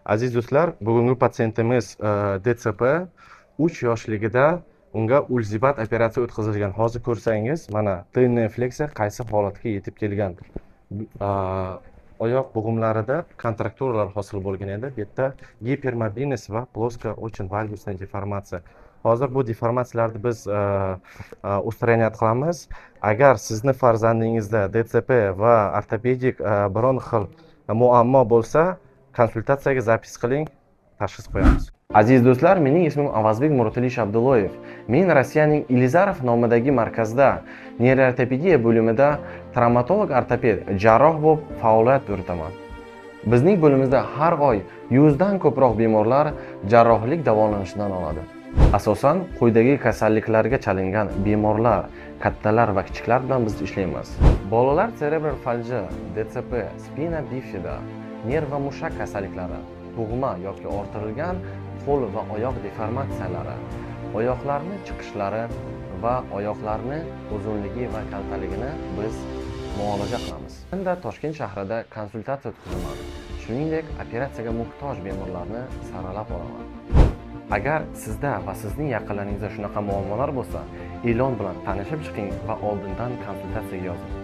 Aziz do'stlar, bugungi patsientimiz DCP 3 yoshligida unga ulzibat operatsiya o'tkazilgan. Hozir ko'rsangiz, mana TN fleksiya qaysi holatga yetib kelgan. Oyoq bo'g'imlarida kontrakturalar hosil bo'lgan edi. Bu yerda gipermobilность va плоско-очень valgusная deformatsiya. Hozir bu deformatsiyalarni biz устранять qilamiz. Agar sizni farzandingizda DCP va ortopedik biron xil muammo bo'lsa, konsultatsiyaga zapis qiling, tashxis qo'yamiz. Aziz do'stlar, mening ismim Avazbek Muratalish Abdulloyev. Men Rossiyaning Ilizarov nomidagi markazda neyroortopediya bo'limida travmatolog ortoped, jarroh bo'lib faoliyat yuritaman. Bizning bo'limimizda har oy 100 dan ko'proq bemorlar jarrohlik davolanishidan oladi. Asosan quyidagi kasalliklarga chalingan bemorlar, kattalar va kichiklar bilan biz ishlaymiz. Bolalar cerebral falji, DCP, spina bifida, nerv va mushak kasalliklari, tug'ma yoki orttirilgan qo'l va oyoq deformatsiyalari, oyoqlarni chiqishlari va oyoqlarni uzunligi va kaltaligini biz muolaja qilamiz. Unda Toshkent shahrida konsultatsiya o'tkazaman. Shuningdek, operatsiyaga muhtoj bemorlarni saralab olaman. Agar sizda va sizning yaqinlaringizda shunaqa muammolar bo'lsa, e'lon bilan tanishib chiqing va oldindan konsultatsiyaga yozing.